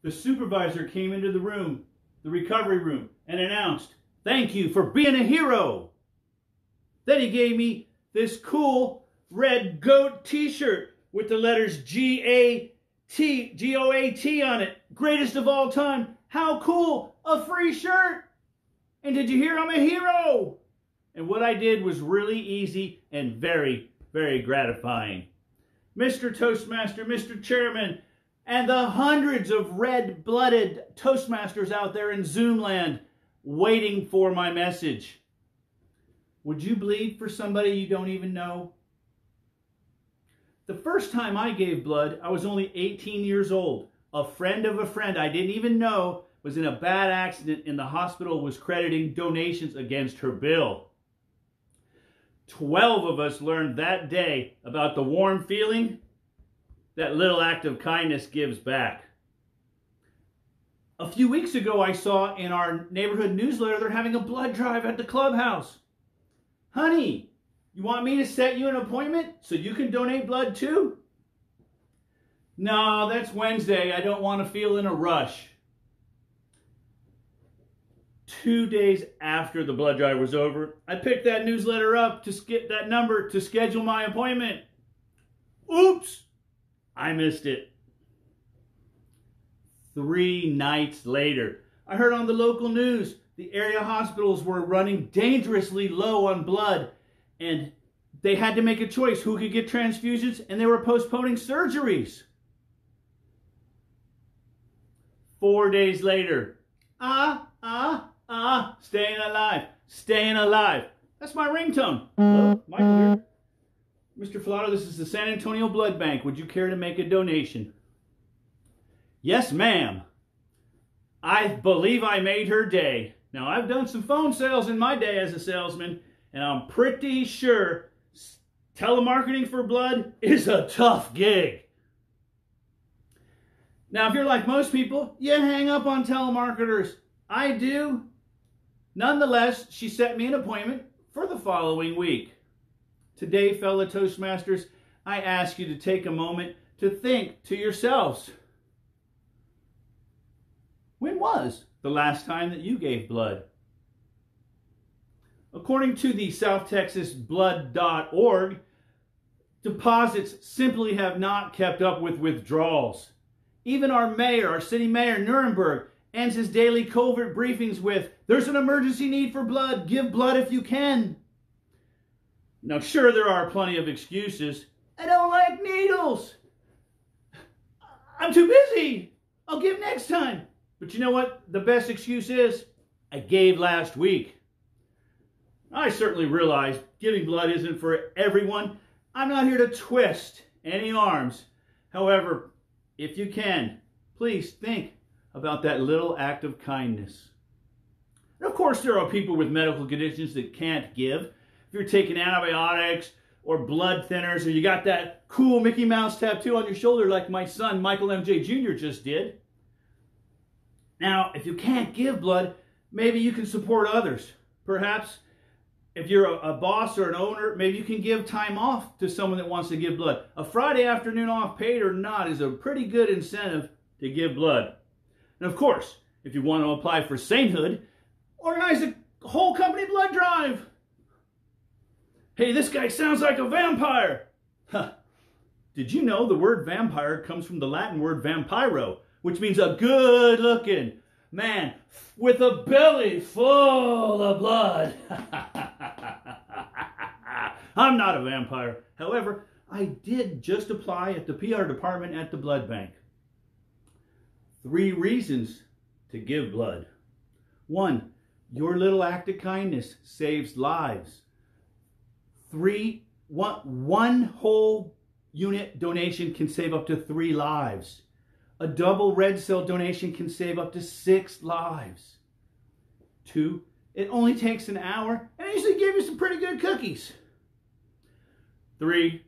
The supervisor came into the room, the recovery room, and announced, "Thank you for being a hero." Then he gave me this cool red goat t-shirt with the letters G-O-A-T on it. Greatest of all time. How cool. A free shirt. And did you hear I'm a hero? And what I did was really easy and very, very gratifying. Mr. Toastmaster, Mr. Chairman, and the hundreds of red-blooded Toastmasters out there in Zoom land waiting for my message. Would you bleed for somebody you don't even know? The first time I gave blood, I was only 18 years old. A friend of a friend I didn't even know was in a bad accident and the hospital was crediting donations against her bill. 12 of us learned that day about the warm feeling that little act of kindness gives back. A few weeks ago, I saw in our neighborhood newsletter they're having a blood drive at the clubhouse. Honey, you want me to set you an appointment so you can donate blood too? No, that's Wednesday. I don't want to feel in a rush. 2 days after the blood drive was over, I picked that newsletter up to get that number to schedule my appointment. Oops, I missed it. 3 nights later, I heard on the local news the area hospitals were running dangerously low on blood and they had to make a choice who could get transfusions and they were postponing surgeries. 4 days later, staying alive, staying alive. That's my ringtone. Hello, Michael here. Mr. Falato, this is the San Antonio Blood Bank. Would you care to make a donation? Yes, ma'am. I believe I made her day. Now, I've done some phone sales in my day as a salesman, and I'm pretty sure telemarketing for blood is a tough gig. Now, if you're like most people, you hang up on telemarketers. I do. Nonetheless, she set me an appointment for the following week. Today, fellow Toastmasters, I ask you to take a moment to think to yourselves. When was the last time that you gave blood? According to the SouthTexasBlood.org, deposits simply have not kept up with withdrawals. Even our mayor, our city mayor, Nuremberg, ends his daily covert briefings with, "There's an emergency need for blood. Give blood if you can." Now, sure, there are plenty of excuses. I don't like needles. I'm too busy. I'll give next time. But you know what the best excuse is? I gave last week. I certainly realize giving blood isn't for everyone. I'm not here to twist any arms. However, if you can, please think about that little act of kindness. And of course, there are people with medical conditions that can't give. If you're taking antibiotics or blood thinners, or you got that cool Mickey Mouse tattoo on your shoulder like my son, Michael MJ Jr. just did. Now, if you can't give blood, maybe you can support others. Perhaps if you're a boss or an owner, maybe you can give time off to someone that wants to give blood. A Friday afternoon off, paid or not, is a pretty good incentive to give blood. And of course, if you want to apply for sainthood, organize a whole company blood drive. Hey, this guy sounds like a vampire. Huh. Did you know the word vampire comes from the Latin word vampiro, which means a good-looking man with a belly full of blood? I'm not a vampire. However, I did just apply at the PR department at the blood bank. 3 reasons to give blood. 1, your little act of kindness saves lives. 3, one whole unit donation can save up to 3 lives. A double red cell donation can save up to 6 lives. 2, it only takes an hour, and I usually give you some pretty good cookies. 3,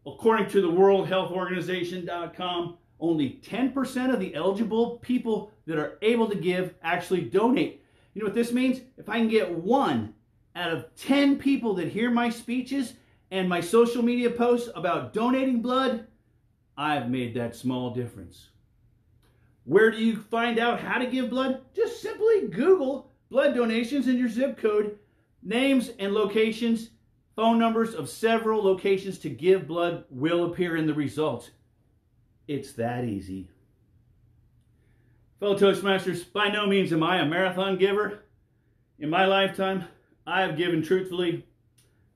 according to the World Health Organization.com, only 10% of the eligible people that are able to give actually donate. You know what this means? If I can get 1 out of 10 people that hear my speeches and my social media posts about donating blood, I've made that small difference. Where do you find out how to give blood? Just simply Google blood donations in your zip code, names and locations, phone numbers of several locations to give blood will appear in the results. It's that easy. Fellow Toastmasters, by no means am I a marathon giver. In my lifetime, I have given truthfully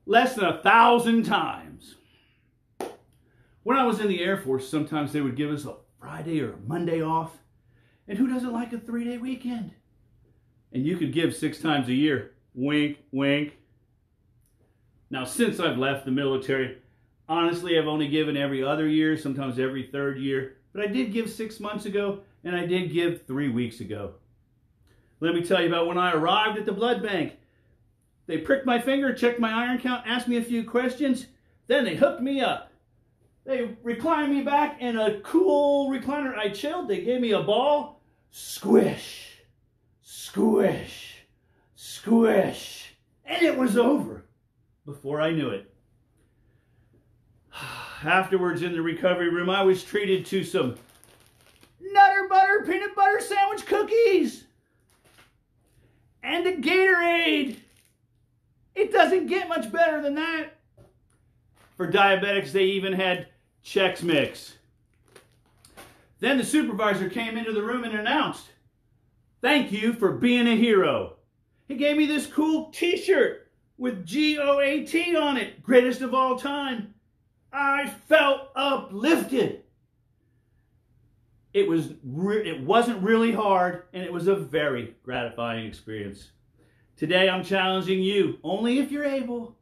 less than 1,000 times. When I was in the Air Force, sometimes they would give us a Friday or a Monday off. And who doesn't like a 3-day weekend? And you could give 6 times a year. Wink, wink. Now, since I've left the military, honestly, I've only given every other year, sometimes every 3rd year. But I did give 6 months ago, and I did give 3 weeks ago. Let me tell you about when I arrived at the blood bank. They pricked my finger, checked my iron count, asked me a few questions, then they hooked me up. They reclined me back in a cool recliner. I chilled. They gave me a ball. Squish, squish, squish. And it was over before I knew it. Afterwards, in the recovery room, I was treated to some Nutter Butter peanut butter sandwich cookies and a Gatorade. It doesn't get much better than that. For diabetics, they even had Chex Mix. Then the supervisor came into the room and announced, "Thank you for being a hero." He gave me this cool t-shirt with GOAT on it, greatest of all time. I felt uplifted. It wasn't really hard, and it was a very gratifying experience. Today I'm challenging you, only if you're able.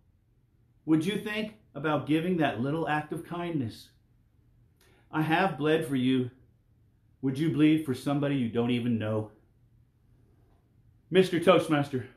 Would you think about giving that little act of kindness? I have bled for you. Would you bleed for somebody you don't even know? Mr. Toastmaster,